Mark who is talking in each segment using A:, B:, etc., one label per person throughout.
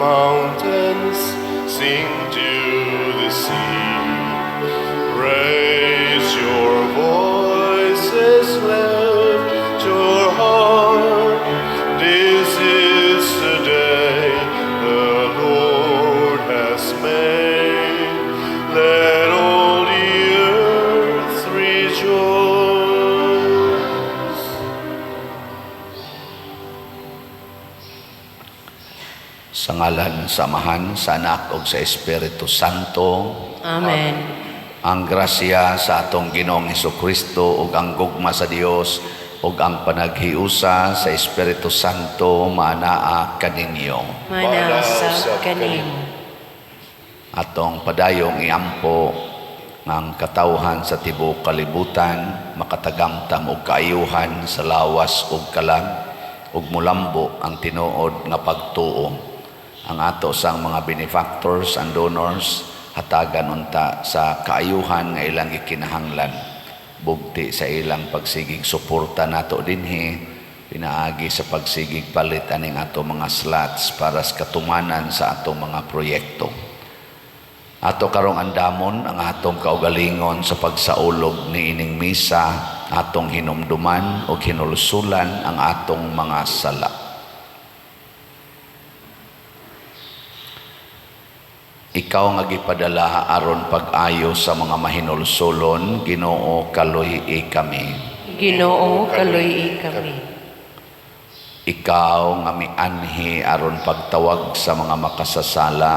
A: mountains, sing to the sea. Raise your voices, lift your heart. This is the day the Lord has made. Let all the earth rejoice.
B: Sa ngalan, samahan, sa Anak ug sa Espiritu Santo.
C: Amen.
B: Ang grasya sa atong Ginoong Hesukristo ug ang gugma sa Dios ug ang panaghiusa sa Espiritu Santo maanaa kaninyo.
C: Manasa kanimo.
B: Atong padayong iampo ng katawhan sa tibuok kalibutan, makatagamtam og kaayuhan sa lawas ug kalag ug mulambo ang tinuod nga pagtuo. Ang ato sang mga benefactors and donors hatagan unta sa kaayuhan nga ilang ikinahanglan. Bugti sa ilang pagsigig suporta nato dinhi, pinaagi sa pagsigig palit aning ato mga slots para sa katumanan sa atong mga proyekto. Ato karong andamon ang atong kaugalingon sa pagsaulog ni ining misa, atong hinumduman o hinulusulan ang atong mga sala. Ikaw nga gipadala aron pag-ayo sa mga mahinulsulon, Ginoo kaluy-i kami.
C: Ginoo kaluy-i kami.
B: Ikaw nga mianhi aron pagtawag sa mga makasasala,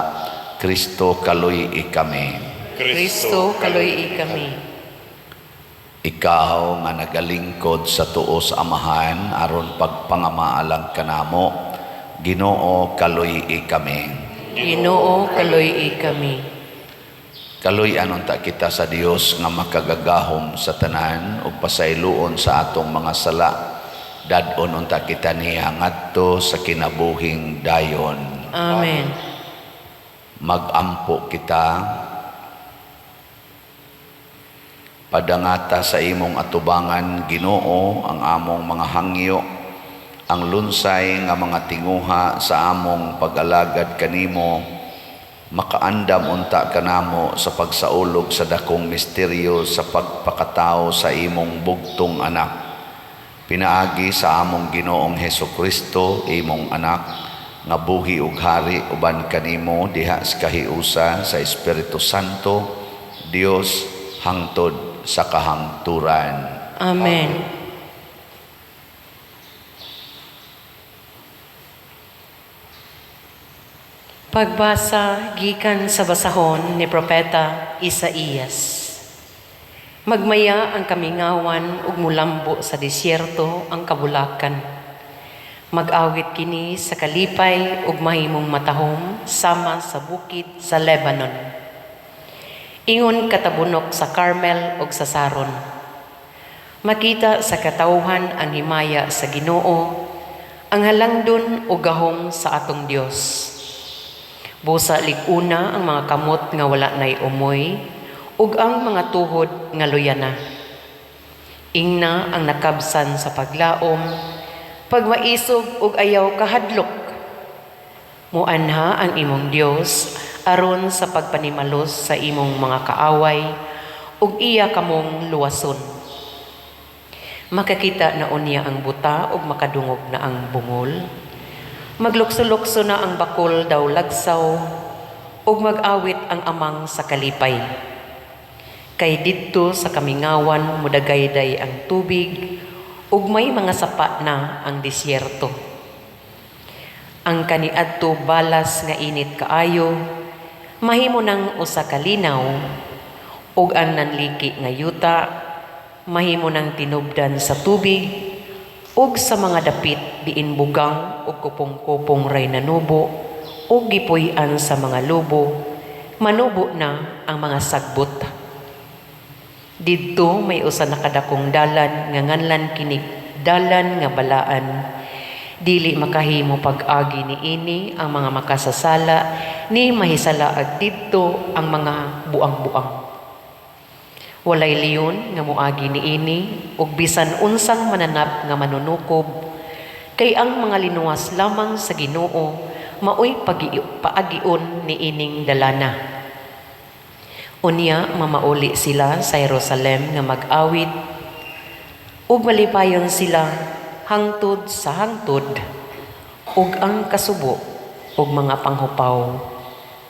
B: Kristo kaluy-i kami.
C: Kristo kaluy-i kami.
B: Ikaw nga nagalingkod sa tuo sa Amahan aron pagpangamaalang kanamo, Ginoo kaluy-i kami.
C: Ginoo kaluy-i kami.
B: Kaluy-an unta kita sa Dios nga makagagahom sa tanan ug pasayloon sa atong mga sala. Dadon unta kita niya ngadto sa kinabuhing dayon.
C: Amen.
B: Magampo kita, padangata sa imong atubangan, Ginoo, ang among mga hangyo, ang lunsay nga mga tinguha sa among pag-alagad kanimo, makaandam unta kanamo sa pagsaulog sa dakong misteryo sa pagpakatao sa imong bugtong anak. Pinaagi sa among Ginoong Hesukristo, imong anak, nga buhi ug hari uban kanimo diha sa kahiusa sa Espiritu Santo, Dios hangtod sa kahangturan.
C: Amen. Pagbasa gikan sa basahon ni Propeta Isaías. Magmaya ang kamingawan ug mulambo sa disyerto ang kabulakan. Mag-awit kini sa kalipay ug mahimong matahom sama sa bukid sa Lebanon. Ingon katabunok sa Carmel ug sa Saron. Makita sa katawhan ang himaya sa Ginoo, ang halangdon ug gahom sa atong Dios. Busa liguna ang mga kamot nga wala nay umoy, ug ang mga tuhod nga luyana. Ingna ang nakabsan sa paglaom, pagmaisog ug ayaw kahadlok. Muanha ang imong Dios aron sa pagpanimalos sa imong mga kaaway, ug iya kamong luwason. Makakita na unya ang buta ug makadungog na ang bungol. Maglukso-lukso na ang bakol daw lagsaw, ug mag-awit ang amang sa kalipay. Kay didto sa kamingawan mudagayday ang tubig, ug may mga sapa na ang disyerto. Ang kaniadto balas nga init kaayo, mahimo nang usa ka linaw, ug ang nanliki nga yuta, mahimo nang tinubdan sa tubig, ug sa mga dapit diin bugang ug kupong-kupong ray nanubo, ug gipuy-an sa mga lubo, manubo na ang mga sagbot. Didto may usa na kadakong dalan nga nganlan kinig dalan nga balaan. Dili makahimo pag-agi ni ini ang mga makasasala, ni mahisalaag didto ang mga buang-buang. Walay liyon nga moagi ni ini, ug bisan unsang mananap nga manunukob, kay ang mga linuwas lamang sa Ginoo maoy paagion ni ining dalana. Unya mamauli sila sa Jerusalem nga mag-awit ug malipayon sila hangtod sa hangtod ug ang kasubo ug mga panghupaw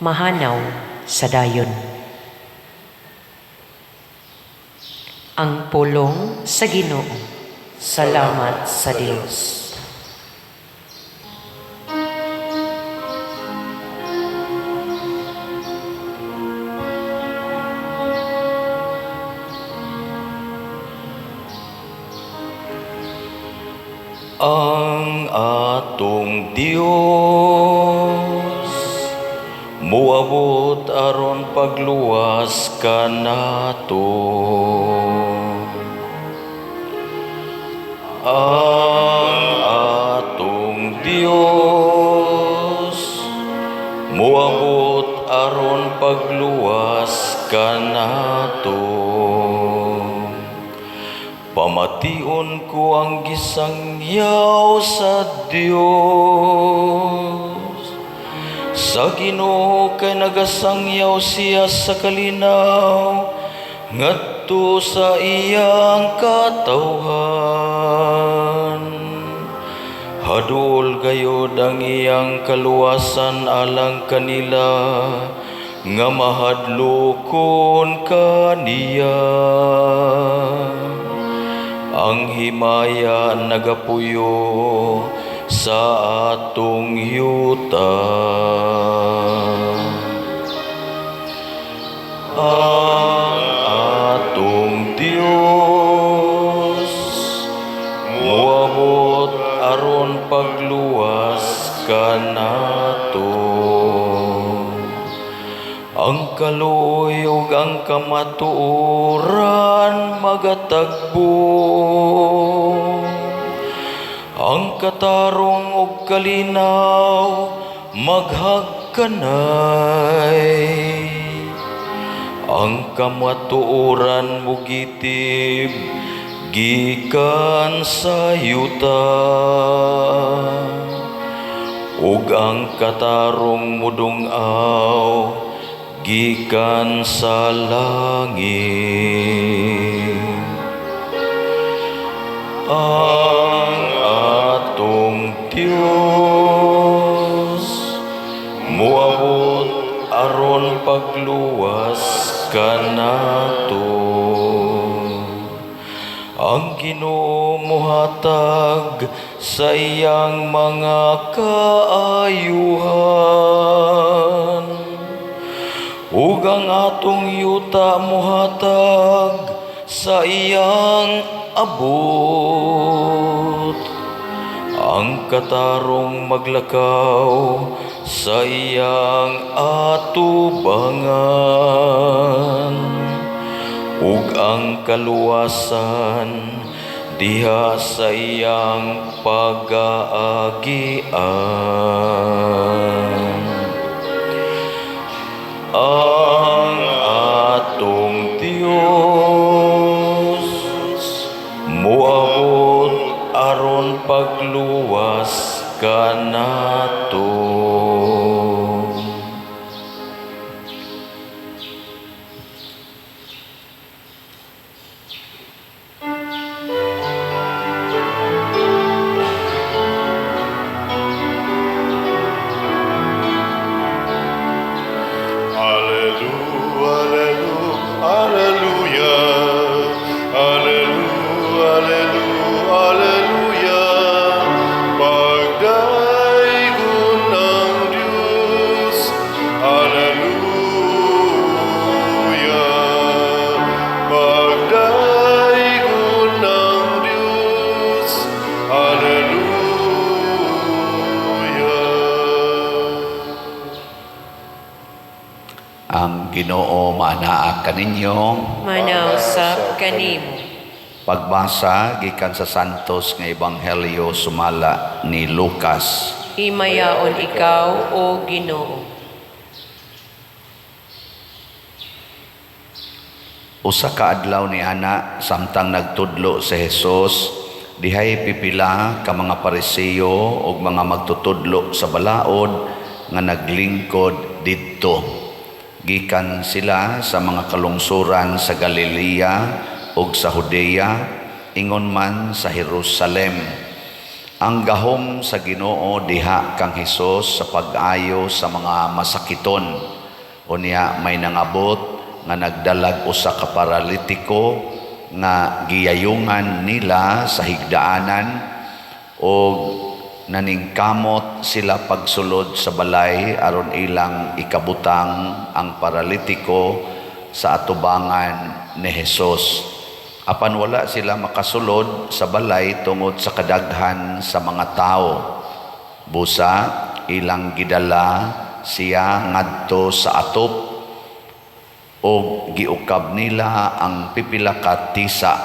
C: mahanaw sa dayon. Ang pulong sa Ginoo. Salamat sa Dios.
D: Ang atong Dios muabot aron pagluwas kanato. Ang atong Dios muabot aron pagluwas kanato. Pamation ko ang gisangyaw sa Dios. Sa Ginoo kay nagasangyaw siya sa kalinaw, ngadto sa iyang katawhan. Hadol gayod ang iyang kaluwasan alang kanila, nga mahadlokon kaniya. Ang himaya nagapuyo sa atong yuta. Ang atong Dios muabot aron pagluwas kanato. Ang kaluoy ug ang kamatuoran magatagbo. Ang katarong ug kalinaw maghagkanay. Ang kamatuoran mugitib gikan sa yuta. Ug ang katarong mudungaw gikan sa langit. Ang atong Dios muabot aron pagluwas kanato. Ang Ginoo mohatag sa iyang mga kaayuhan, ug ang atong yuta mohatag sa iyang abot. Ang katarong maglakaw sa iyang atubangan, ug ang kaluwasan diha sa iyang pag-aagian. Ang atong Dios muabot aron pagluwas kanato.
B: Ang Ginoo maanaa kaninyo.
C: Manausap kanimo.
B: Pagbasa gikan sa Santos nga Ebanghelyo sumala ni Lucas.
C: Himayaon ikaw, O Ginoo.
B: Usa ka adlaw ni ana samtang nagtudlo si Jesus, dihay pipila ka mga Pariseo ug mga magtutudlo sa balaod nga naglingkod didto. Gikan sila sa mga kalungsuran sa Galilea ug sa Judea, ingon man sa Jerusalem. Ang gahom sa Ginoo diha kang Hesus sa pag-ayo sa mga masakiton. Unya may nangabot nga nagdalag usa ka paralitiko nga giyayungan nila sa higdaanan o naningkamot sila pagsulod sa balay aron ilang ikabutang ang paralitiko sa atubangan ni Hesus. Apan wala sila makasulod sa balay tungod sa kadaghan sa mga tao. Busa ilang gidala siya ngadto sa atop o giukab nila ang pipila ka tisa.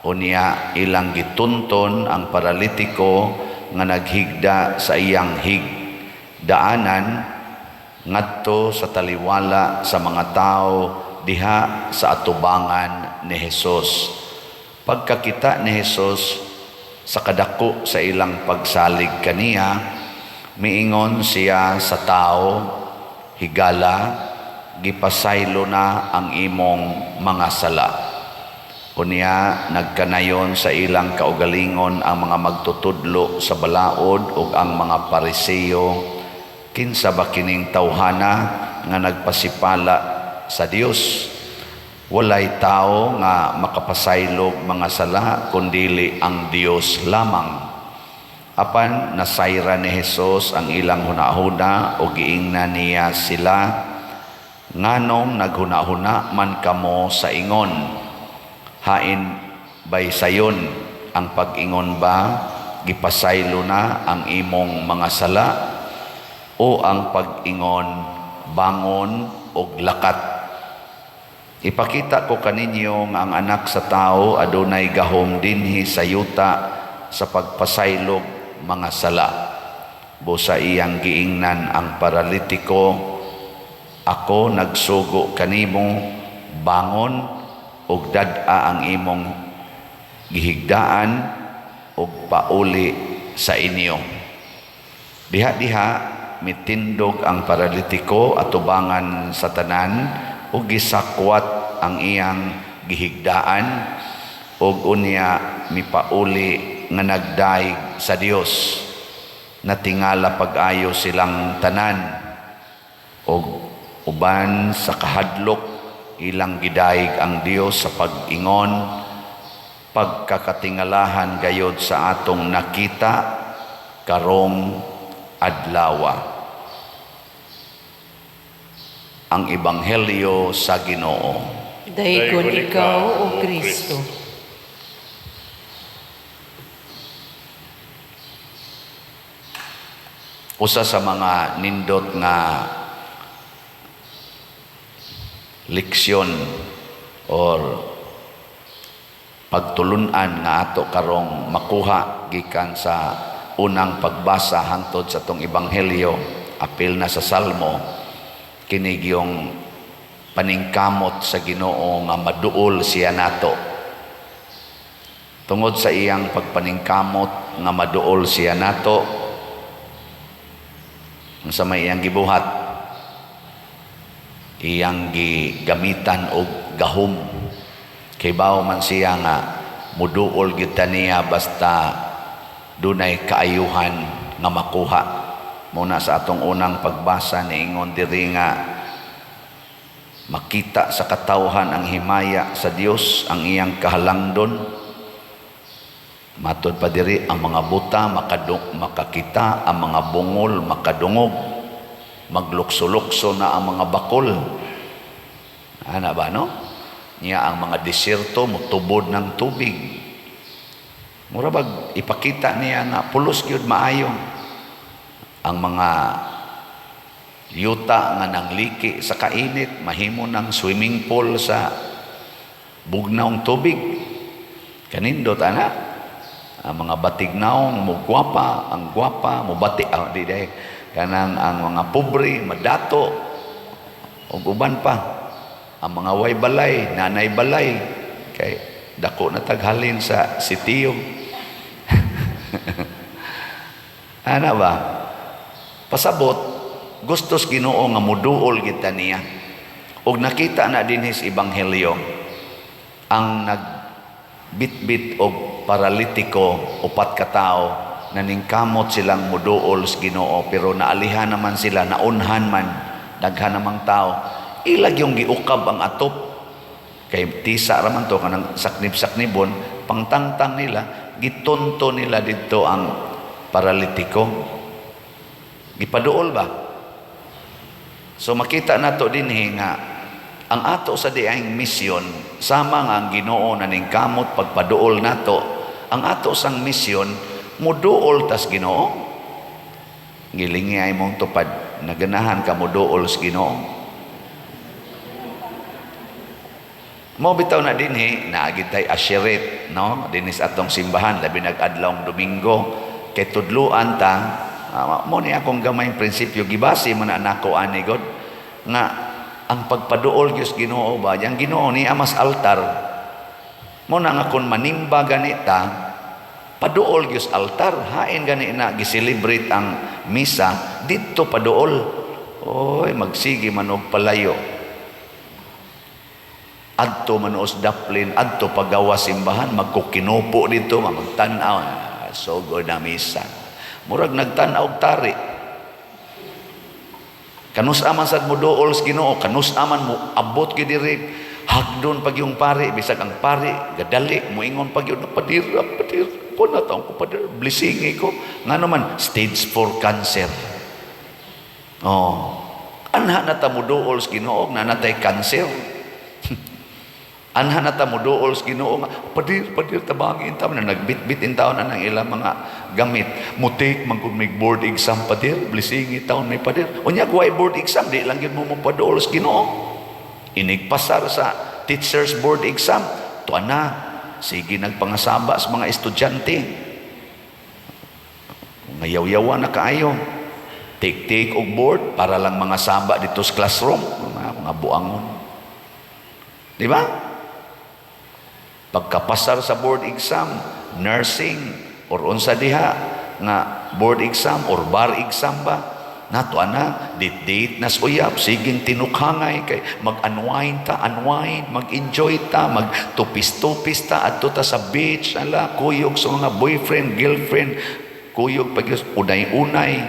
B: Unya ilang gitunton ang paralitiko nga naghigda sa iyang higdaanan ngadto sa taliwala sa mga tao diha sa atubangan ni Hesus. Pagkakita ni Hesus sa kadako sa ilang pagsalig kaniya, miingon siya sa tao, higala, gipasaylo na ang imong mga sala. Unya nagkanayon sa ilang kaugalingon ang mga magtutudlo sa balaod ug ang mga Pariseo, kinsa ba kining tawhana nga nagpasipala sa Dios? Walay tao nga makapasaylog mga sala kundili ang Dios lamang. Apan nasayra ni Hesus ang ilang hunahuna o giingnan niya sila, nganong naghunahuna man kamo sa ingon? Hain bay sayon ang pag-ingon ba gipasaylo na ang imong mga sala, o ang pag-ingon bangon og lakat? Ipakita ko kaninyo nga ang anak sa tao adunay gahom dinhi sa yuta sa pagpasaylog mga sala. Busa iyang giingnan ang paralitiko, ako nagsugo kanimo, bangon ug dad-a ang imong gihigdaan ug pauli sa inyo. Diha-diha mitindog ang paralitiko atubangan sa tanan ug gisakwat ang iyang gihigdaan ug unya mipauli nga nagdaig sa Dios. Natingala pag-ayo silang tanan ug uban sa kahadlok ilang gidaig ang Dios sa pag-ingon, pagkakatingalahan gayod sa atong nakita karong adlawa. Ang Ebanghelyo sa Ginoo.
C: Dayon ikaw, O Kristo.
B: Usa sa mga nindot nga leksyon or pagtulunan nga ato karong makuha gikan sa unang pagbasa hangtod sa tong Ebanghelyo, apil na sa Salmo, kinig yung paningkamot sa Ginoo nga maduol siya nato. Tungod sa iyang pagpaningkamot nga maduol siya nato, sa may iyang gibuhat, iyang gigamitan og gahom. Kay bao man siya nga muduol gyud niya basta dunay kaayuhan nga makuha. Muna sa atong unang pagbasa niingon diri nga makita sa katawhan ang himaya sa Dios, ang iyang kahalangdon. Matod pa diri ang mga buta makakita, ang mga bungol makadungog, maglukso-lukso na ang mga bakol. Ana ba no? Niya ang mga desierto mutubod ng tubig. Murabag ipakita niya nga pulos gyud maayo. Ang mga yuta nga nangliki sa kainit mahimo ng swimming pool sa bugnaong tubig. Kanindot ana. Ang mga batignaw mo gwapa, ang gwapa mo bati di day kanang ang mga pobre madato ug uban pa. Ang mga way balay, nanay balay kay dako na taghalin sa sitiyo. Ana ba? Pasabot gustos Ginoo nga muduol kita niya. Og nakita na din his ebanghelyo ang nagbitbit og paralitiko, 4 ka tawo, naningkamot silang muduol sa Ginoo, pero naalihan naman sila, naunhan man, daghan namang tao. Ilag yung giukab ang atop. Kay tisa raman to, kanang saknib-saknibon, pangtangtang nila, gitunto nila dito ang paralitiko. Gipaduol ba? So makita nato din nga ang ato sa diayng misyon, sama nga ang Ginoo naningkamot pagpaduol nato, ang ato sang misyon muduol tas Ginoo. Gilingi ay mong tupad, naganahan ka muduol sa Ginoo. Mo bitaw na dinhi naagitay asyeret, no? Dinis atong simbahan labi nag-adlawng Domingo kay tudluan ta. Mo ni akong gamay prinsipyo gibase man nako ani God nga ang pagpaduol gyud Ginoo ba yang Ginoo ni amas altar mo na nga kun manimba ganita paduol gyud altar hain gani na gi-celebrate ang misa didto paduol. Oy magsige man og palayo adto manuos daplin adto pagawa simbahan magkukinupo dito magtan-aw so good na misa murag nagtan-aw tari. Kanus aman sad mo duol sa Ginoo, kanus aman mo abot gyud diri hagdon pag yung pari bisag ang pari gadali mo ingon pag yun padir ko na taong ko padir blessingi ko ngano man stage 4 cancer. Anha na ta mo duol sa Ginoo na natay cancer. Anha na ta mo duol sa Ginoo nga padir tabangin ta na nagbitbit in taon na ng ilang mga gamit mo take man kung may board exam padir blessingi taon may padir unya kuway board exam di lang yun mo paduol sa Ginoo inigpasar sa teachers board exam tuwa na sige nagpangasaba sa mga estudyante ngayaw-yawa na kaayo take og board para lang mga saba dito sa classroom mga buangon di ba? Pagkapasar sa board exam nursing or unsa diha nga board exam or bar exam ba nato ana date nas uyab siging tinukhangay kay mag-unwind ta mag-enjoy ta magtupis-tupis ta adto ta sa beach ala kuyog sa mga boyfriend girlfriend kuyog pag unay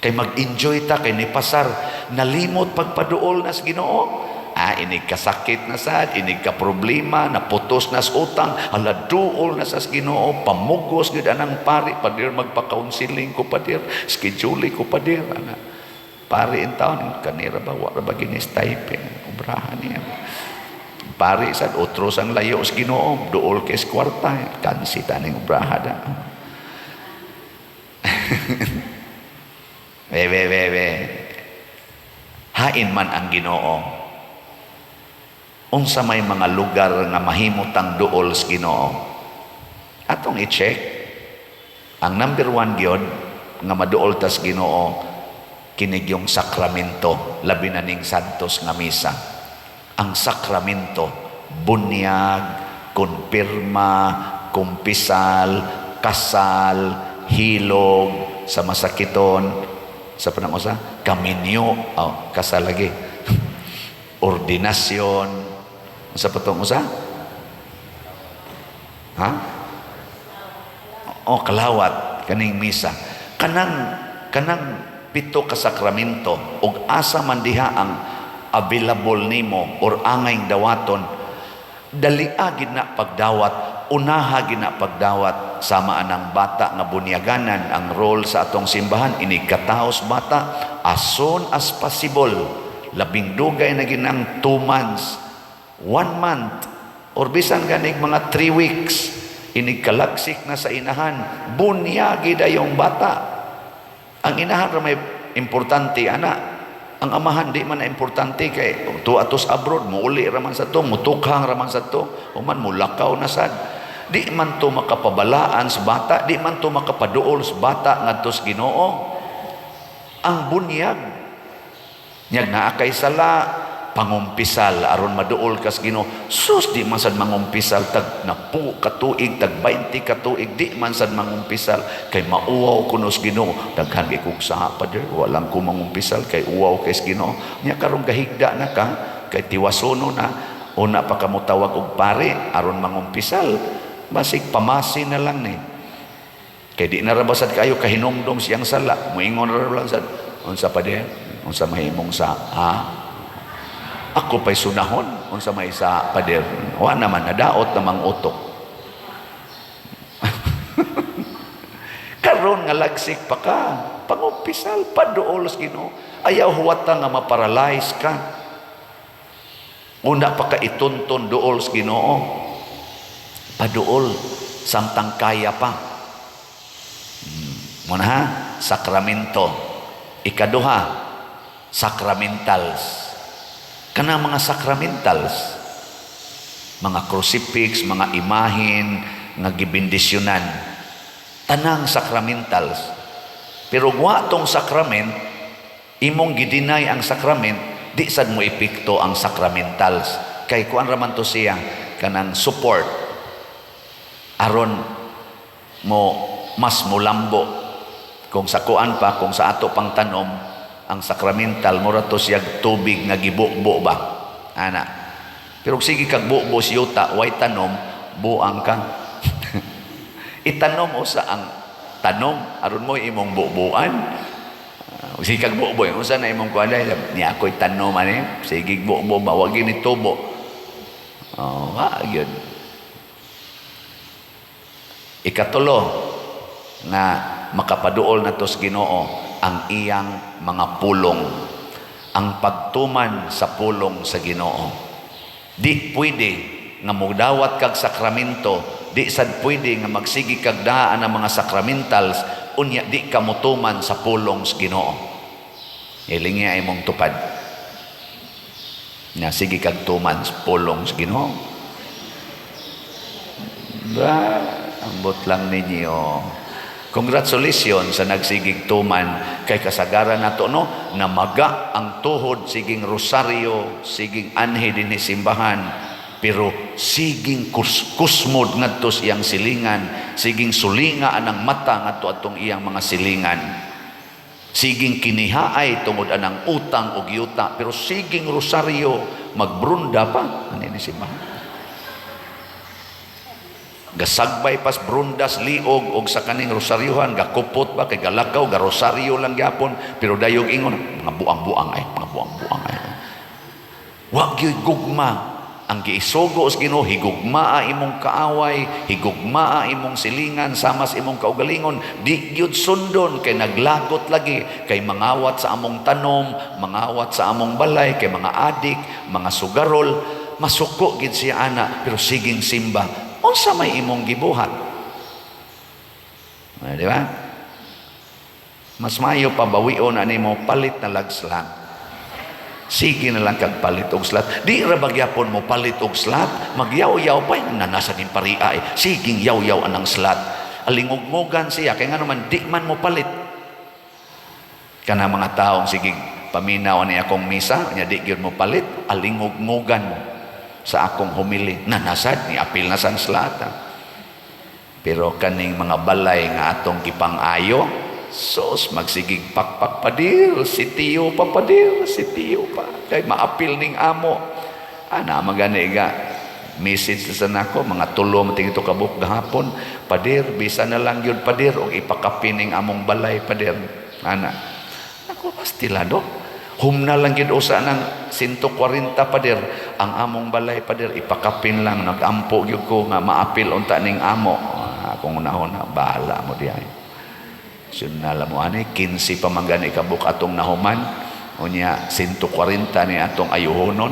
B: kay mag-enjoy ta kay nipasar nalimot pagpaduol nas Ginoo. Inig kasakit na sad, inig ka problema, naputos na sa utang, ala duol na sa Ginoo, pamugos gid anang pari, padir magpa-counseling ko padir, schedule ko padir, ana. Pari in taon, kanira ba, wala ba ginis-typing, ubrahan niya. Pari sad, utros ang layo sa Ginoo, duol kay kwarta, kansita ning ubrahada. Hain man ang Ginoo. Unsa may mga lugar nga mahimutang duol sa Ginoo atong i-check ang number 1 gyud nga maduol ta sa Ginoo kinig yung sakramento labi na ning santos nga misa. Ang sakramento bunyag, konpirma, kumpisal, kasal, hilog sa masakiton sa panangusa kaminyo kasal lagi ordinasyon sa patong usa? Ha? Kalawat kaning misa. Kanang 7 ka sakramento ug asa man diha ang available nimo or angayng dawaton dalia gid na pagdawat, unaha gid na pagdawat sama anang bata nga bunyaganan ang role sa atong simbahan inig kataos bata as soon as possible. Labing dugay na ginang 2 months 1 month or bisan ganig mga 3 weeks inig kalagsik na sa inahan bunyagi dayong bata ang inahan ra may importante ana ang amahan di man na importante kay tuatos abroad muuli raman sa to mutukhang raman sa to human mulakaw na sad di man to makapabalaan sa bata di man to makapaduol sa bata ngadto sa Ginoo ang bunyag nyag naa kay sala pangumpisal aron maduol kas Ginoo. Sus, di man sad mangumpisal tag 10 ka tuig, tag 20 ka tuig, di man sad mangumpisal kay mauwaw kuno sa Ginoo. Daghan kay kog sa Pader, walang ko mangumpisal kay uwaw kay sa Ginoo. Nya karong gahigda na ka kay tiwasono na, una pa ka mo tawag og pare aron mangumpisal, basig pamasi na lang ni. Kay di na rabasad kayo kahinungdong siyang sala, moingon ra lang sad, unsa Pader, unsa mahimong sa ako pa'y sunahon unsa may sa Pader, wa naman nadaot namang utok. Karon nga lagsik pa ka, pangumpisal paduol sa Ginoo, ayaw huwata nga maparalyze ka. Una pa ka itunton duol sa Ginoo, paduol samtang kaya pa. Muna ha, sakramento. Ikaduha, sacramentals. Kanang mga sacramentals, mga crucifix, mga imahin nga gibindisyonan, tanang sacramentals. Pero wa tong sakrament, imong gidinay ang sakrament, di sad mo epekto ang sacramentals. Kay kuan raman to siya kanang support aron mo mas mulambo. Kung sa kuan pa, kung sa ato pang tanom, ang sakramental mura to siya tubig nga gibubo ba ana, pero sige kag bubo siyuta way tanom, buang ka. Itanom usa ang tanom aron mo imong bubuan. Sige kag bubo usa na imong kuanay ni ako'y tanom ani, sige bubo ba wag ni tubo. Gyud. Ikatulo na makapaduol na to sa Ginoo ang iyang mga pulong, ang pagtuman sa pulong sa Ginoo. Di pwede nga mudawat kag sakramento, di sad pwede nga magsigi kag daan ang mga sakramentals unya di ka mutuman sa pulong sa Ginoo. Ilingi ay mong tupad na sige kag tuman sa pulong sa Ginoo. Ambot lang ninyo. Congratulations sa nagsigig tuman kay kasagaran nato no, namaga ang tuhod siging rosaryo, siging anhe dinhi simbahan, pero siging kusmod ngadto iyang silingan, siging sulinga anang mata ngadto atong iyang mga silingan, siging kinihaay tungod anang utang og yuta, pero siging rosaryo magbrunda pa ani ni simbahan. Gasagbay pas brundas liog og sa kaning rosaryuhan, gakupot ba kay galakaw ga rosaryo lang gyapon, pero dayog ingon mga buang-buang ay, mga buang-buang ay. Wa gyud gugma ang giisugo sa Ginoo, higugmaa imong kaaway, higugmaa imong silingan sama sa imong kaugalingon, di gyud sundon kay naglagot lagi kay mangawat sa among tanom, mangawat sa among balay kay mga adik, mga sugarol, masuko gid siya ana, pero siging simba. Unsa may imong gibuhat? Di ba? Mas mayo pa bawion ani mo palit na lagslat. Sige na lang kag palit og slat. Di ra bagyapon mo palit og slat, magyaw-yaw pa nanasa din pariay. Siging yaw-yaw anang slat. Alingog-ngogan siya kay nga naman di man mo palit. Kana mga taong sige paminaw ni akong misa, nya di gyud mo palit, alingog-ngogan sa akong humili, nanasad ni apil na sang slata. Pero kaning mga balay nga atong gipang-ayo, sos magsigig pakpak padir, sitiyo pa padir, sitiyo pa kay maapil ning amo. Ana magani ga message sa nako mga tulo mating ito kabuk gahapon, padir bisa na lang yun padir og ipakapin ning among balay padir. Ana ako pastilado humna lang gid usa ng 140 pader ang among balay pader, ipakapin lang, nagampo gyud ko nga maapil unta ning amo. Kung unahon na bahala mo diay. Sunala mo ani 15 pa man gani kabuk atong nahuman, unya 140 ni atong ayuhonon,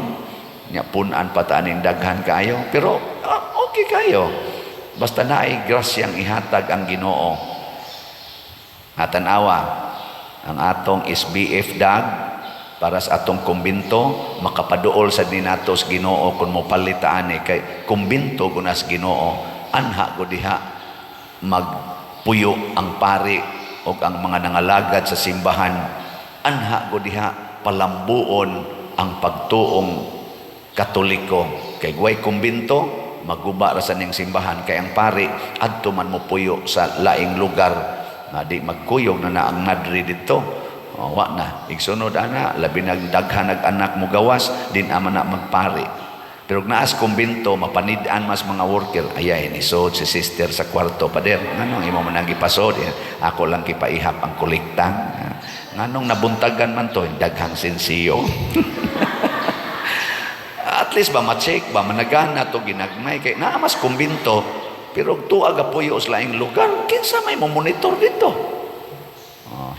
B: nya punan pa ta aning daghan kaayo, pero okay kayo. Basta naay grasyang ihatag ang Ginoo. Atanawa ang atong SBF dag para sa atong kumbinto, makapaduol sa dinatos Ginoo kung mo palitaan kay kumbinto gunas Ginoo, anha ko diha magpuyo ang pari o ang mga nangalagad sa simbahan, anha ko diha palambuon ang pagtuong Katoliko. Kay guway kumbinto, maguba ra sa ning simbahan. Kay ang pari, adto man mo puyo sa laing lugar, nga di magkuyog na ang nadri dito. Wa na, igsunod ana, labi nagdaghan nag-anak mo gawas, din ama na magpari. Pero naas kumbinto, mapanidaan mas mga worker, ayay, nisod si sister sa kwarto, pader, nganong imo man nagipasod, ako lang kipaihap ang kolekta. Nganong nabuntagan man to, daghang sensiyo. At least ba ma-check ba, managana to ginagmay, kay naamas kumbinto, pero tuag apoyo sa laing lugar, kinsa may monitor dito.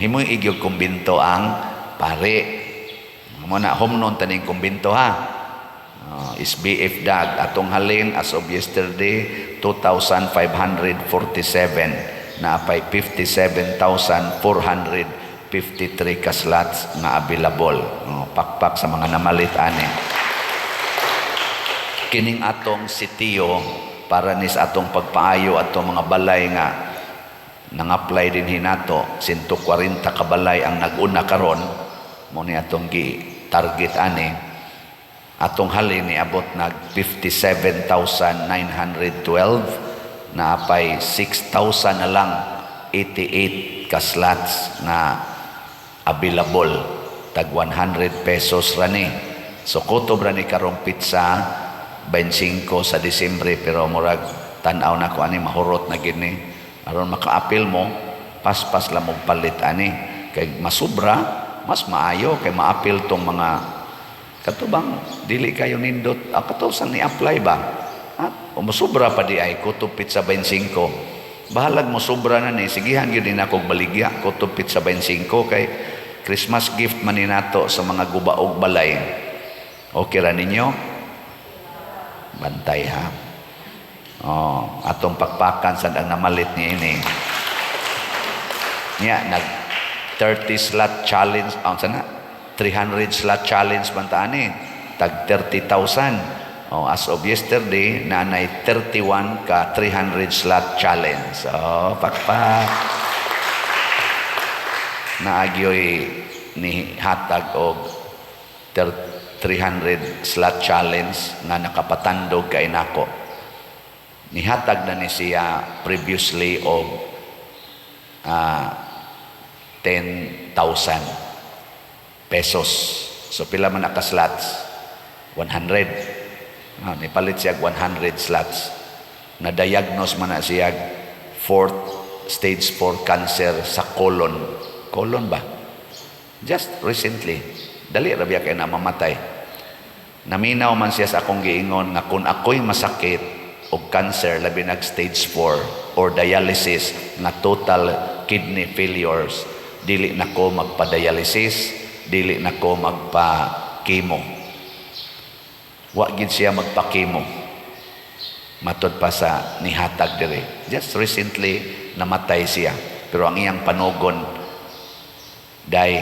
B: Himoy igyog kumbinto ang pare. Muna homnon taning kumbinto ha. SBF DAG atong halin as of yesterday 2,547 na apay 57,453 ka slots nga available. Pakpak sa mga namalit ani. Kining atong sitiyo para ni sa atong pagpaayo atong mga balay nga nang-apply din hinato 140 ka balay ang nag-una karon mo ni atong gi-target ani. Atong halin ni abot nag 57,912 na apay 6,000 na lang 88 ka slots na available, tag 100 pesos rani. So kutob rani karong pizza 25 sa Disyembre, pero murag tan-aw na ko ani mahurot na gini aron maka-apil mo, paspas lang mo palit ani, kay masubra mas maayo kay maapil tong mga katubang dili kayo nindot katusan ni apply ba at umusubra pa di ay kutob pizza 25, bahalag mo sobra na ni, sigihan yun din akong baligya kutob pizza 25 kay Christmas gift man ni nato sa mga gubaog balay. Okay ra ninyo? Bantay ha. Atong pakpakan sa ang namalit niya ini. Niya nag 30 slot challenge sana 300 slot challenge bantaani tag 30,000. As of yesterday nanay 31 ka 300 slot challenge. Pakpak naagyoy ni hatag og 300 slot challenge nga nakapatandog kay nako. Nihatag na ni siya previously og 10,000 pesos. So pila man naka slots? 100. Nipalit siya 100 slots. Na-diagnose man na siya 4th stage 4 cancer sa colon. Colon ba? Just recently. Dali ra biya kay na mamatay. Naminaw man siya sa akong giingon nga kung ako'y masakit og cancer labi nag stage 4 or dialysis nga total kidney failures, dili na ko magpa-dialysis, dili na ko magpa-chemo. Wa gid siya magpa-chemo. Matod pa sa nihatag dire. Just recently namatay siya. Pero ang iyang panugon dai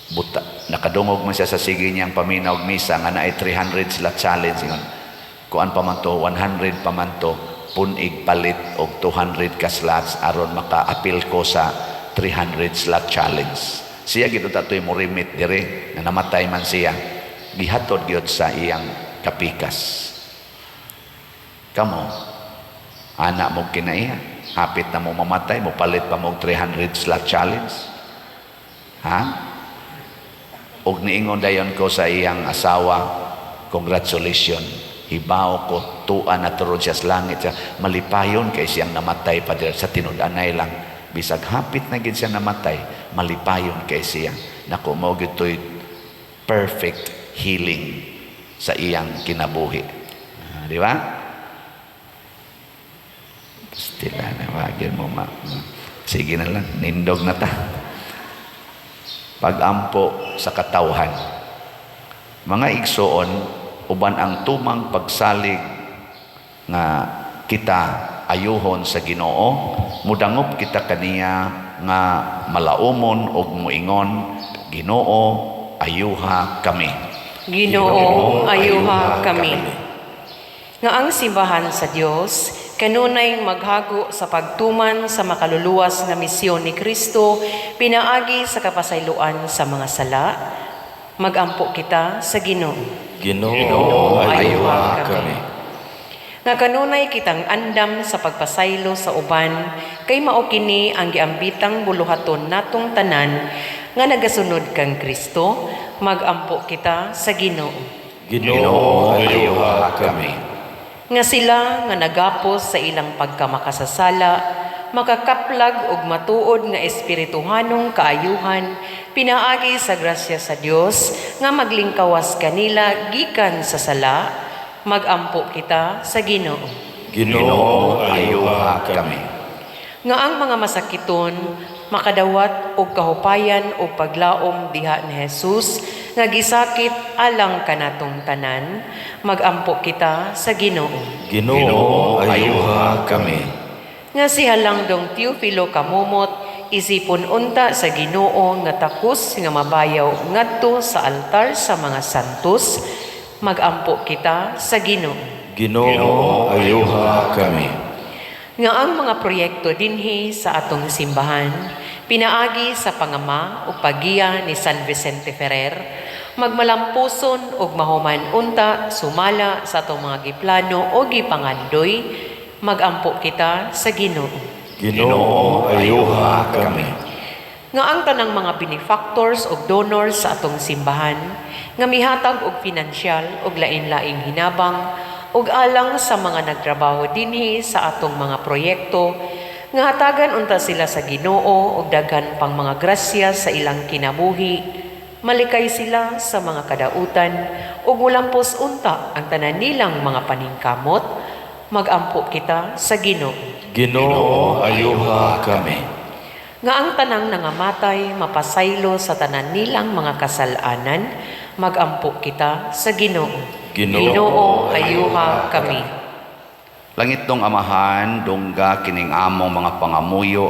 B: buta, nakadungog man siya sa sige niyang paminaw og misa nga naay 300 sila challenge ngon. Kuan pa man to 100 pa man to punig palit og 200 ka slots aron maka-apil ko sa 300 slot challenge. Siya gid tatoy mo remit dire na namatay man siya. Gihatod gyud sa iyang kapikas. Kamo anak mo kinaiya, hapit na mo mamatay, mo palit pa mo 300 slot challenge. Ha? Og niingon dayon ko sa iyang asawa, congratulations. Hibaw ko tuan na turod siya sa langit siya, malipayon kay siyang namatay pa dira sa tinud-anay lang. Bisag hapit na gid siya namatay, malipayon kay siya. Nako mao gitoy perfect healing sa iyang kinabuhi. Di ba? Stila na wagin mo ma. Sige na lang, nindog na ta. Pagampo sa katawhan. Mga igsoon, uban ang tumang pagsalig nga kita ayuhon sa Ginoo, mudangop kita kaniya nga malaumon og muingon, Ginoo ayuha kami.
C: Ginoo ayuha kami. Nga ang simbahan sa Dios kanunay maghago sa pagtuman sa makaluluwas nga misyon ni Kristo pinaagi sa kapasayloan sa mga sala, Magampo kita sa Ginoo.
D: Ginoo, ayuha kami.
C: Nga kanunay kitang andam sa pagpasaylo sa uban, kay mao kini ang giambitang buluhaton natong tanan nga nagasunod kang Kristo, magampo kita sa Ginoo.
D: Ginoo, ayuha kami.
C: Nga sila nga nagapos sa ilang pagkamakasasala, makakaplag og matuod nga espirituhanong kaayuhan, pinaagi sa grasya sa Dios nga maglingkawas kanila gikan sa sala, magampo kita sa Ginoo.
D: Ginoo, ayuha kami.
C: Nga ang mga masakiton makadawat og kahupayan o paglaom diha ni Jesus nga gisakit alang kanatong tanan, magampo kita sa Ginoo.
D: Ginoo, ayuha kami.
C: Nga si Halangdong Teofilo kamumot, isipon unta sa Ginoo nga takos nga mabayaw ngadto sa altar sa mga santos, magampo kita sa Ginoo.
D: Ginoo, ayuha kami.
C: Nga ang mga proyekto dinhi sa atong simbahan, pinaagi sa pangama o pagiya ni San Vicente Ferrer, magmalampuson og mahuman unta sumala sa atong mga giplano o gipangandoy, magampo kita sa Ginoo.
D: Ginoo, ayuha kami.
C: Nga ang tanang mga benefactors o donors sa atong simbahan, nga mihatag og pinansyal og lain-laing hinabang, ug alang sa mga nagtrabaho dinhi sa atong mga proyekto, nga hatagan unta sila sa Ginoo ug daghan pang mga grasya sa ilang kinabuhi, malikay sila sa mga kadautan ug mulampos unta ang tanan nilang mga paningkamot, magampo kita sa Ginoo.
D: Ginoo, ayuha kami.
C: Nga ang tanang nangamatay mapasaylo sa tanan nilang mga kasalanan, magampo kita sa Ginoo. Ginoo, ayuha kami.
B: Langit dong Amahan, dungga kining among mga pangamuyo,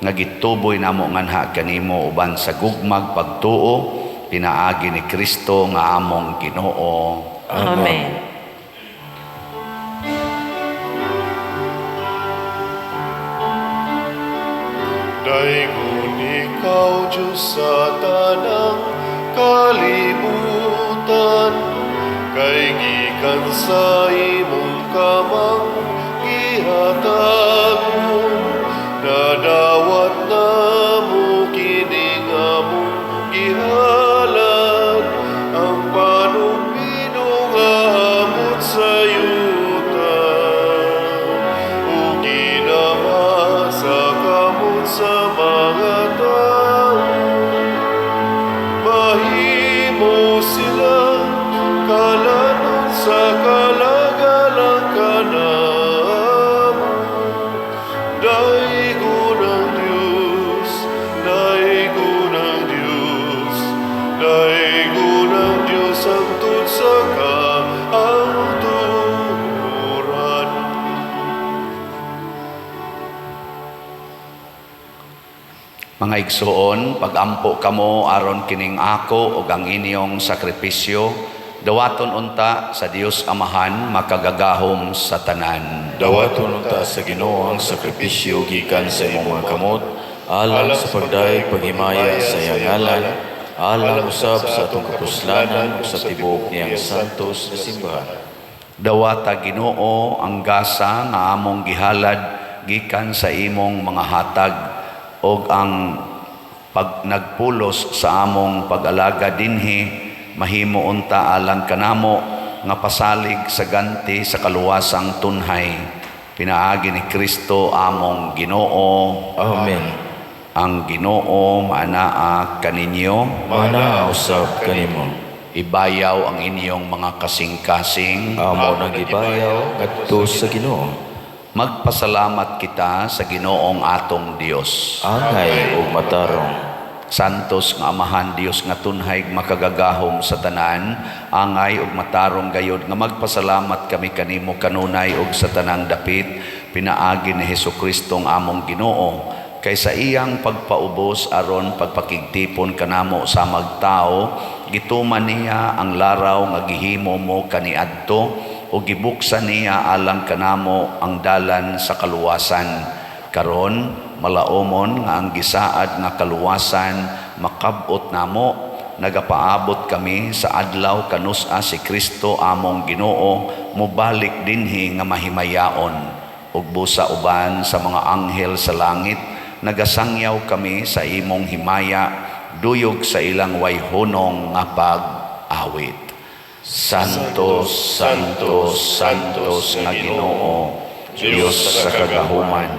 B: nga gituboy namo nganha kanimo uban sa gugmag pagtuo, pinaagi ni Kristo nga among Ginoo.
C: Amen.
A: Daingon ikaw, Diyos sa tanang kalibutan, kay gikan sa imong kamang gihatag mo, nadawat na mo kining among gihalad, ang panumino nga hamot sa yuta, ug ginama sa kamot sa mga tao, mahimo sila kalanon sa kalagalang kanamo. Daigon ang Diyos, daigon ang Diyos, daigon ang Diyos ang tut sa kaauturan.
B: Mga igsoon, pagampo kamo aron kining ako ug ang inyong sakripisyo, dawaton unta sa Dios Amahan makagagahom sa tanan.
D: Dawaton unta sa Ginoo ang sakripisyo gikan sa imong mga kamot, alang sa pagdaig paghimaya sa iyang ngalan, alang usab sa atong kapuslanan ug sa tibuok niyang santos nga simbahan.
B: Dawata Ginoo ang gasa nga among gihalad gikan sa imong mga hatag ug ang nagpulos sa among pag-alaga dinhi mahimo unta alang kanamo nga pasalig sa ganti sa kaluwasang tunhay, pinaagi ni Kristo among Ginoo.
D: Amen.
B: Ang Ginoo maanaa kaninyo,
D: Mana usab kanimo.
B: ibayaw ang inyong mga kasing-kasing.
D: Amo nang gibayaw ngadto sa Ginoo.
B: Magpasalamat kita sa Ginoong atong Dios.
D: Angay ug matarong.
B: Santos nga Amahan Dios nga tunhay makagagahom sa tanan, angay ug matarong gayod nga magpasalamat kami kanimo kanunay ug sa tanang dapit, pinaagi ni Hesukristo ang among Ginoo, kay sa iyang pagpaubos aron pagpakigtipon kanamo sa magtao, gituman niya ang laraw nga gihimo mo kaniadto o gibuksan niya alang kanamo ang dalan sa kaluwasan. Karon malaumon nga ang gisaad nga kaluwasan makab-ot namo nagapaabot kami sa adlaw kanus-a si Kristo among Ginoo mobalik dinhi nga mahimayaon ug busa uban sa mga anghel sa langit nagasangyaw kami sa imong himaya duyog sa ilang wayhonong nga pag-awit. Santos, Santos, Santos nga Ginoo, Diyos sa kagahuman,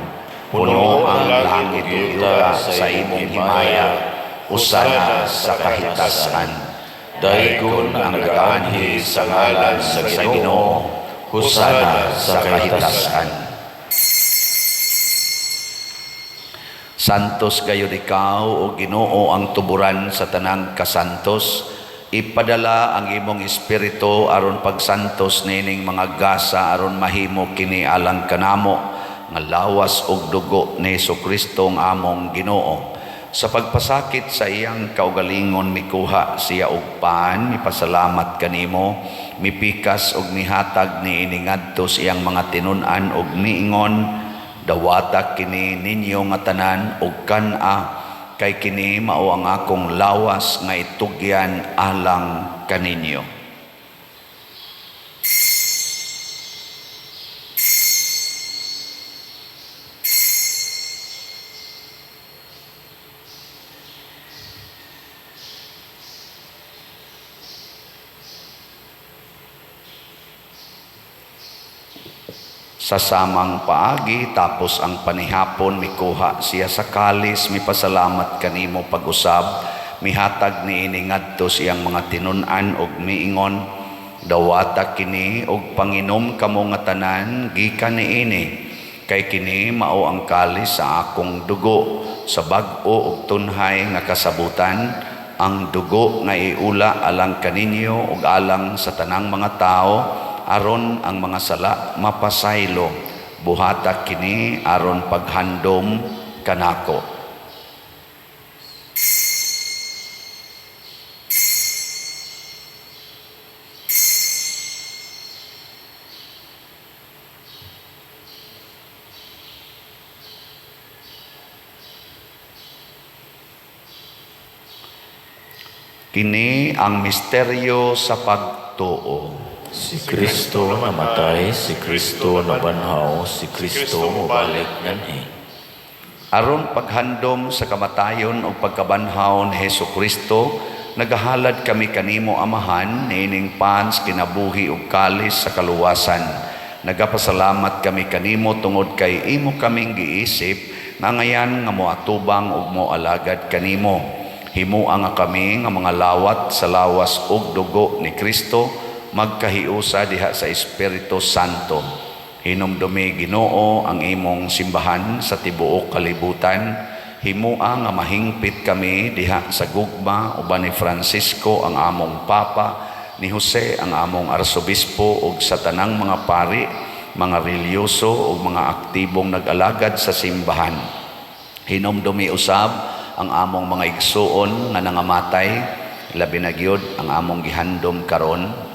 B: puno ang langit ug yuta sa imong himaya, usana sa kahitasan.
D: Daigon ang nagaanhi sa ngalan sa Ginoo, husana sa kahitasan.
B: Santos gayud ikaw o Ginoo ang tuburan sa tanang kasantos. Ipadala ang imong espiritu aron pagsantos nining mga gasa aron mahimo kini alang kanamo nga lawas ug dugo ni Jesucristo ang among Ginoo. Sa pagpasakit sa iyang kaugalingon mikuha siya og paan, mipasalamat kanimo, mipikas ug mihatag ni iningadto siyang mga tinun-an ug miingon, dawata kini ninyo nga tanan ug kan-a kay kini mao ang akong lawas nga itugyan alang kaninyo. Sa samang paagi tapos ang panihapon mikuha siya sa kalis mipasalamat kanimo pag-usab mihatag ni ini ngadto siyang mga tinun-an ug miingon dawata kini ug panginom kamo nga tanan gikan niini kay kini mao ang kalis sa akong dugo sa bag-o ug tunhay nga kasabutan ang dugo nga iula alang kaninyo ug alang sa tanang mga tao aron ang mga sala mapasaylo buhata kini aron paghandom kanako. Kini ang misteryo sa pagtuo.
D: Si Kristo namatay, si Kristo nabanhaw, si Kristo mubalik nganhi.
B: Aron paghandom sa kamatayon o pagkabanhaw ni Jesucristo, nagahalad kami kanimo amahan niining pans kinabuhi ug kalis sa kaluwasan. Nagapasalamat kami kanimo tungod kay imo kaming giisip nga ngayan nga moatubang ug moalagad kanimo. Himuang nga kami nga mga lawat sa lawas ug dugo ni Kristo magkahiusa diha sa Espiritu Santo. Hinumdumi Ginoo ang imong simbahan sa tibuok kalibutan. Himua nga mahingpit kami diha sa gugma uban ni Francisco ang among Papa, ni Jose ang among Arsobispo ug sa tanang mga pari, mga relyoso ug mga aktibong nag-alagad sa simbahan. Hinumdumi usab ang among mga igsuon nga nangamatay, labi na gyud ang among gihandom karon.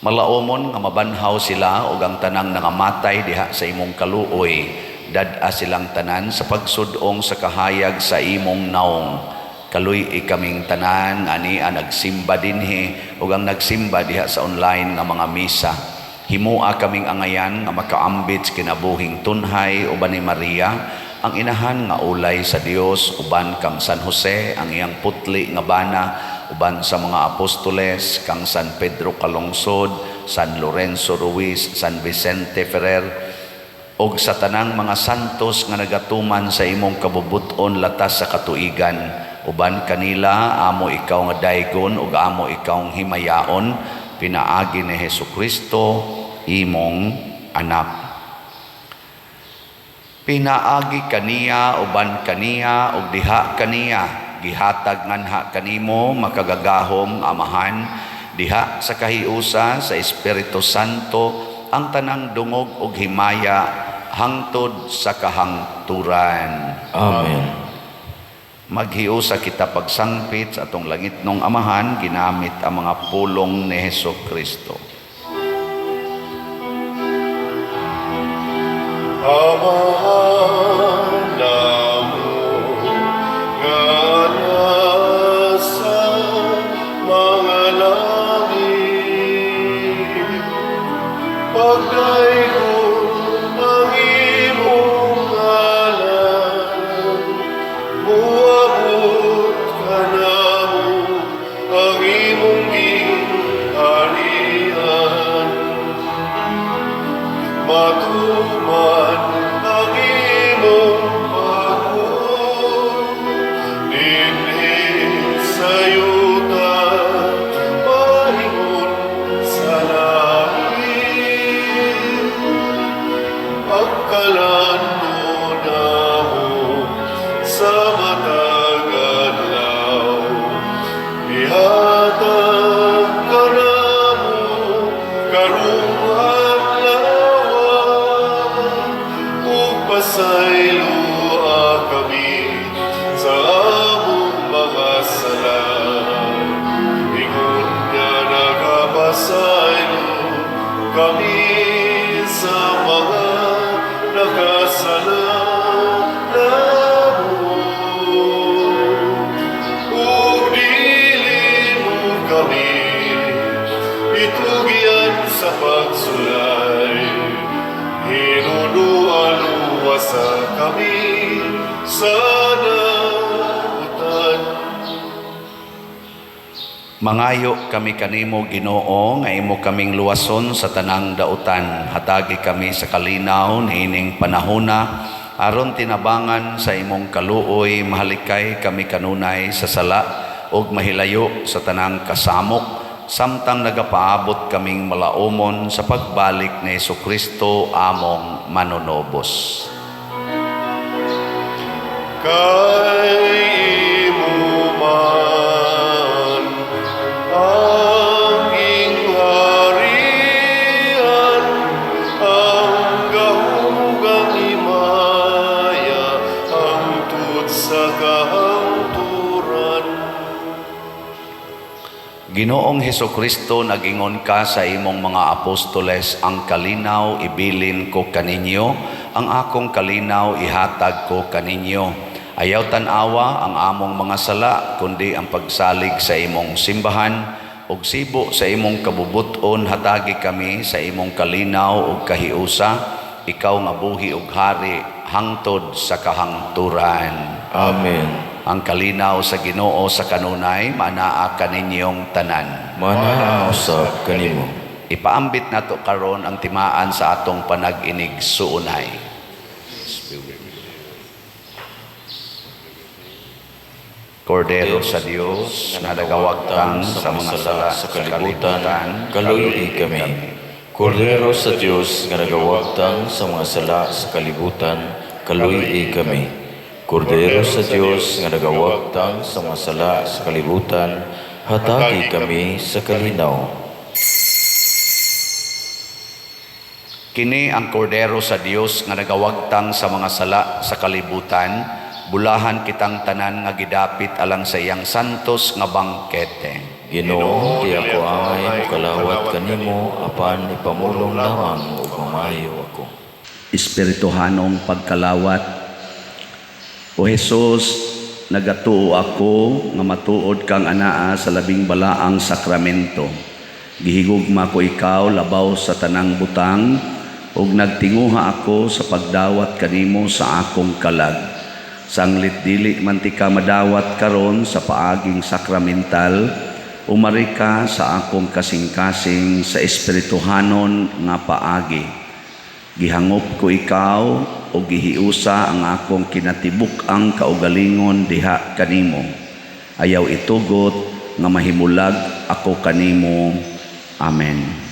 B: Malaomon nga mabanhaw sila ug ang tanang nangamatay diha sa imong kaluoy, dad-a silang tanan sa pagsudong sa kahayag sa imong naong. Kaluy kaming tanan ani nagsimba dinhi ug ang nagsimba diha sa online nga mga misa. Himua kaming angayan nga makaambit kinabuhing tunhay uban ni Maria, ang inahan nga ulay sa Dios uban kang San Jose ang iyang putli nga bana uban sa mga apostoles kang San Pedro Calungsod, San Lorenzo Ruiz, San Vicente Ferrer ug sa tanang mga santos nga nagatuman sa imong kabubuton latas sa katuigan. Uban kanila amo ikaw nga daygon ug amo ikaw himayaon pinaagi ni Jesucristo imong anak. Pinaagi kaniya uban kaniya ug diha kaniya gihatag nganha kanimo makagagahom amahan diha sa kahiusa sa Espiritu Santo ang tanang dungog ug himaya hangtod sa kahangturan.
D: Amen.
B: Maghiusa kita pagsangpit sa atong langitnong amahan ginamit ang mga pulong ni Jesucristo.
A: Amahan namo nga kami sa mga nakasalanan mo. Ug dili mo kami itugyan sa pagsulay. Hinunuan-luwasa kami sa nautan.
B: Mangayo kami kanimo Ginoo nga imo kaming luwason sa tanang dautan. Hatagi kami sa kalinaw niining panahona aron tinabangan sa imong kaluoy. Mahalikay kami kanunay sa sala ug mahilayo sa tanang kasamok samtang nagapaabot kaming malaumon sa pagbalik ni Jesucristo among manunobos.
A: Kay imo man ang ingharian, ang gahugang himaya, hangtod sa kahangturan.
B: Ginoong Hesukristo, nag-ingon ka sa imong mga apostoles, ang kalinaw ibilin ko kaninyo, ang akong kalinaw ihatag ko kaninyo. Ayaw tanawa ang among mga sala, kundi ang pagsalig sa imong simbahan, ug sibo sa imong kabubuton hatagi kami sa imong kalinaw ug kahiusa, ikaw nga buhi ug hari hangtod sa kahangturan.
D: Amen.
B: Ang kalinaw sa Ginoo sa kanunay manaa kaninyong tanan.
D: Manaa usab kanimo.
B: Ipaambit nato karon ang timaan sa atong panag-inig suunay. Kordero sa Dios nga nagawagtang sa mga sala sa kalibutan,
D: kaluoy kami. Kordero sa Dios nga nagawagtang sa mga sala sa kalibutan, kaluoy kami. Kordero sa Dios nga nagawagtang sa mga sala sa kalibutan, hatagi kami sa kalinaw.
B: Kini ang kordero sa Dios nga nagawagtang sa mga sala sa kalibutan. Bulahan kitang tanan nga gidapit alang sa iyang santos nga bangkete.
D: Ginoo, di ako angay mokalawat kanimo, apan ipamulong lamang ug mamayo ako.
B: Espirituhanong pagkalawat. O Jesus, nagatuo ako nga matuod kang anaa sa labing balaang sakramento. Gihigugma ko ikaw labaw sa tanang butang ug nagtinguha ako sa pagdawat kanimo sa akong kalag. Sanglit dili man ti ka madawat karon sa paaging sakramental, umari ka sa akong kasing-kasing sa espirituhanon nga paagi. Gihangop ko ikaw o gihiusa ang akong kinatibuk-ang kaugalingon diha kanimo. Ayaw itugot nga mahimulag ako kanimo. Amen.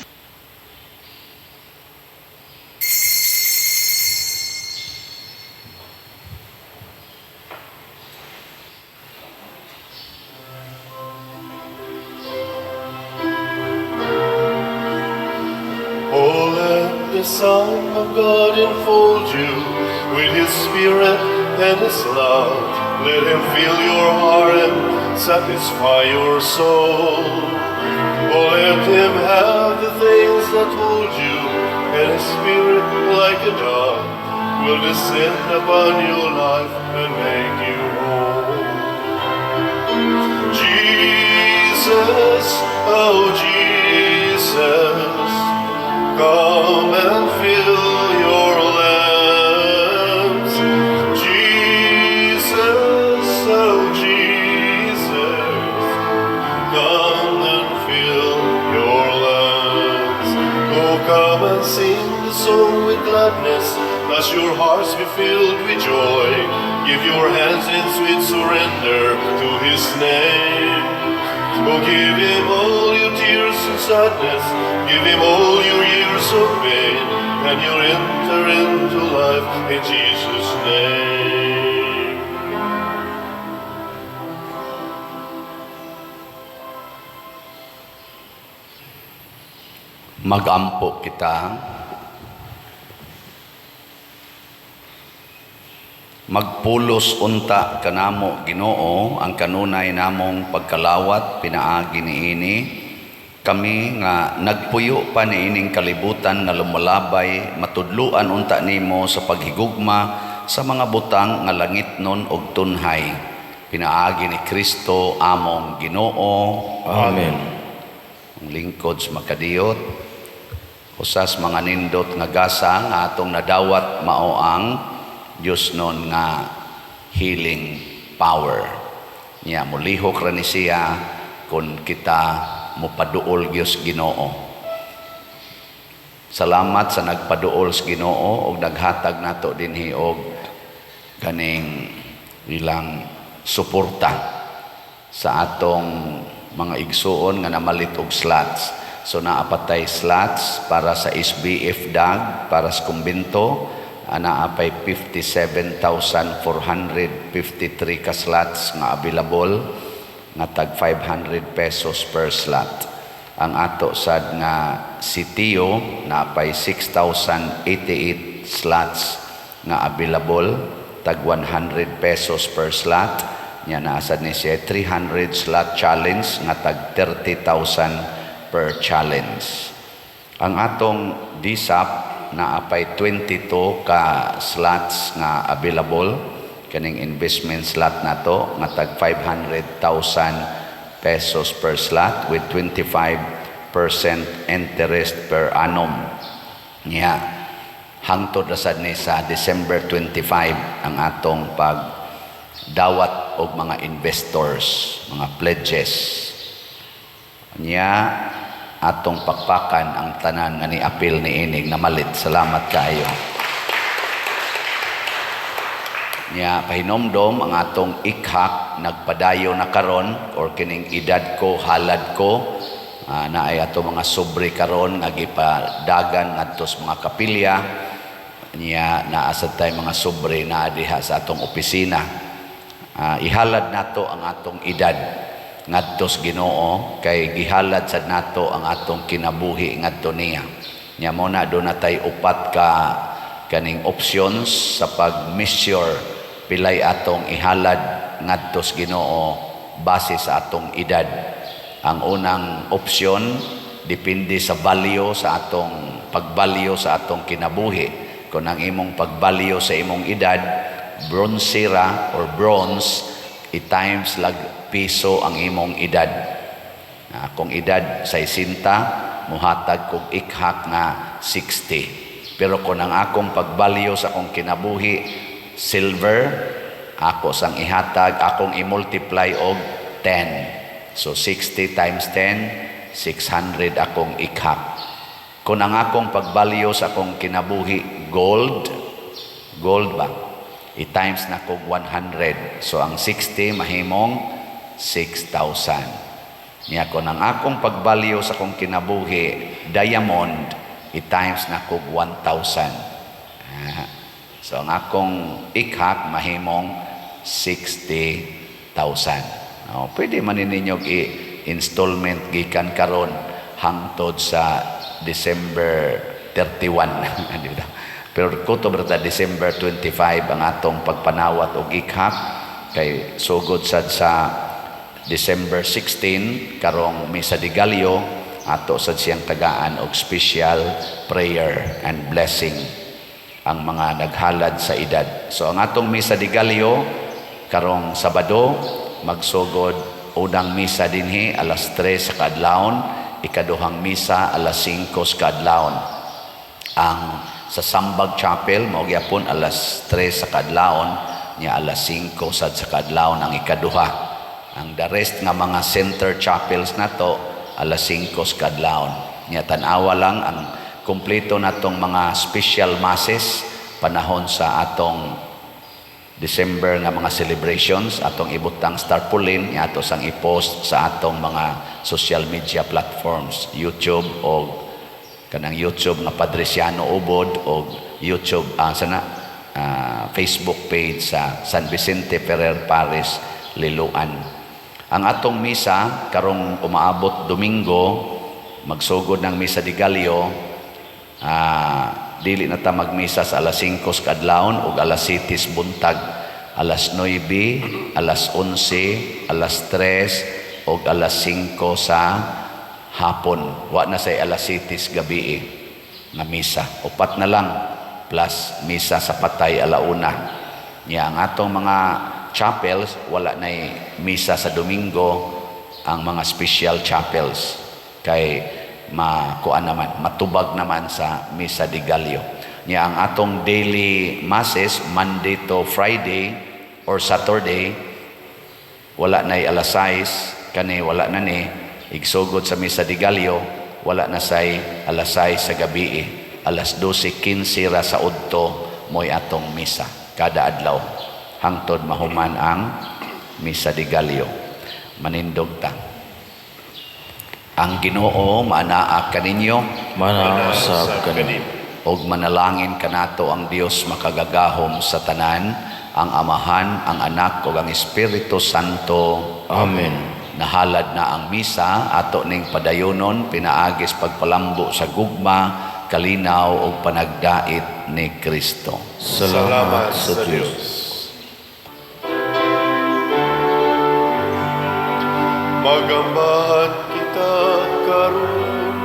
A: Oh, let the Son of God enfold you with His Spirit and His love. Let Him fill your heart and satisfy your soul. Oh, let Him have the things that hold you, and His Spirit, like a dove, will descend upon your life and make you whole. Jesus, oh Jesus, come and fill your lamps. Jesus, oh Jesus, come and fill your lamps. Oh, come and sing the song with gladness, as your hearts be filled with joy. Give your hands in sweet surrender to His name. Oh, give Him all your tears and sadness, give Him all your years of pain, and you'll enter into life in Jesus' name.
B: Magampo kita. Magpulos unta kanamo Ginoo ang kanunay namong pagkalawat pinaagi niini Kami nga nagpuyo pa ni ining kalibutan nga lumalabay, matudluan unta nimo sa paghigugma sa mga butang nga langitnon og tunhay. Pinaagi ni Kristo among Ginoo.
D: Amen.
B: Ang lingkod sa makadiyot, usas mga nindot nga gasa nga atong nadawat mao ang Diyos nun nga healing power. Niya mulihok ra ni siya kung kita mupaduol Diyos Ginoo. Salamat sa nagpaduol sa Ginoo og naghatag nato dinhi og kaning ilang suporta sa atong mga igsuon nga namalit og slots. So naapatay slots para sa SBF DAG para sa kumbento, naapay 57,453 ka slots nga available nga tag 500 pesos per slot. Ang ato sad nga sitio naapay 6,088 slots nga available tag 100 pesos per slot. Nya naasad ni siya 300 slot challenge nga tag 30,000 per challenge. Ang atong DSAP naapay 22 ka slots nga available kaning investment slot nato nga tag 500,000 pesos per slot with 25% interest per annum. Nya hangtod rasad ni sa December 25 ang atong pagdawat og mga investors, mga pledges. Nya atong pakpakan ang tanan nga ni-apil ni ining namalit. Salamat kaayo. Nya pahinomdom ang atong ikhak nagpadayo na karon or kining edad ko halad ko na ay ato mga sobre karon nga gipadagan ngadto sa mga kapilya. Nya naasad tay mga sobre na diha sa atong opisina. Ihalad nato ang atong edad ngadto sa Ginoo kay gihalad sad nato ang atong kinabuhi ngadto niya. Nya mo na do natay upat ka kaning options sa pag-measure pilay atong ihalad ngadto sa Ginoo base sa atong edad. Ang unang opsyon depende sa value sa atong pagbalyo sa atong kinabuhi. Kung ang imong pagbalyo sa imong edad bronze ra or bronze, i-times lag piso ang imong edad. Kung edad 60, muhatag kog ikhak nga 60. Pero kung ang akong pagbalyo sa akong kinabuhi silver, ako sang ihatag, akong i-multiply og 10. So 60 times 10, 600 akong ikhak. Kung ang akong pagbalyo sa akong kinabuhi gold ba? I-times na kog 100. So ang 60 mahimong 6,000. Niya kung ang akong pagbalyo sa akong kinabuhi diamond, i-times na kog 1,000. So ang akong ikhak mahimong 60,000. Pwede man ninyog i-installment gikan karon hangtod sa December 31. Pero kutob ra ta December 25 ang atong pagpanawat og ikhak kay sugod sad sa December 16 karong misa de Gallo ato sad siyang tagaan og special prayer and blessing ang mga naghalad sa edad. So ang atong misa de Gallo karong Sabado magsugod unang misa dinhi alas 3 sa kadlawon, ikaduhang misa alas 5 sa kadlawon. Ang sa Sambag Chapel mao gyapon alas 3 sa kadlawon, nya alas 5 sad sa kadlawon ang ikaduha. Ang the rest nga mga center chapels nato alas 5 sa kadlawon. Nya tan-awa lang ang kumpleto natong mga special masses panahon sa atong December nga mga celebrations, atong ibutang tarpaulin, ato sang i-post sa atong mga social media platforms, YouTube o kanang YouTube nga Padresiano Ubod o YouTube Facebook page sa San Vicente Ferrer Paris, Liloan. Ang atong misa karong umaabot Domingo, magsugod ng misa de Gallo, dili na ta magmisa sa alas 5 sa kadlawon ug alas 7 buntag, alas 9, alas 11, alas 3 ug alas 5 sa hapon, wa na say alas 7 gabi nga misa. 4 na lang plus misa sa patay alauna. Nya ang atong mga chapels wala na misa sa Domingo, ang mga special chapels kay matubag naman sa misa de Gallo. Nya ang atong daily masses Monday to Friday or Saturday wala na alas 6 kani wala na ni igsugod sa misa de Gallo, wala na say alas 6 sa gabi, alas 12:15 ra sa udto moy atong misa kada adlaw hangtod mahuman ang misa de Gallo. Manindog ta. Ang Ginoo maanaa kaninyo,
D: Manausab kani.
B: og manalangin kanato ang Dios makagagahom sa tanan, ang Amahan, ang Anak ug ang Espiritu Santo.
D: Amen.
B: Nahalad na ang misa, ato ning padayonon pinaagis pagpalambo sa gugma, kalinaw ug panagdait ni Kristo.
D: Salamat sa Dios.
A: Magambahan kita karon,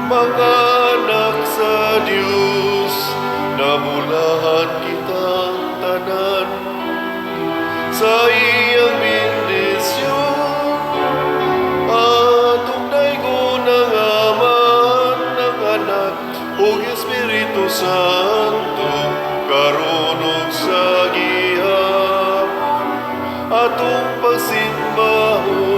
A: mga anak sa Dios, nabulahan kitang tanan sa iyang bendisyon. Atong daygonan ng Ama, ng Anak, ug Espiritu Santo, karon ug sa gihapon, atong pagsimbaho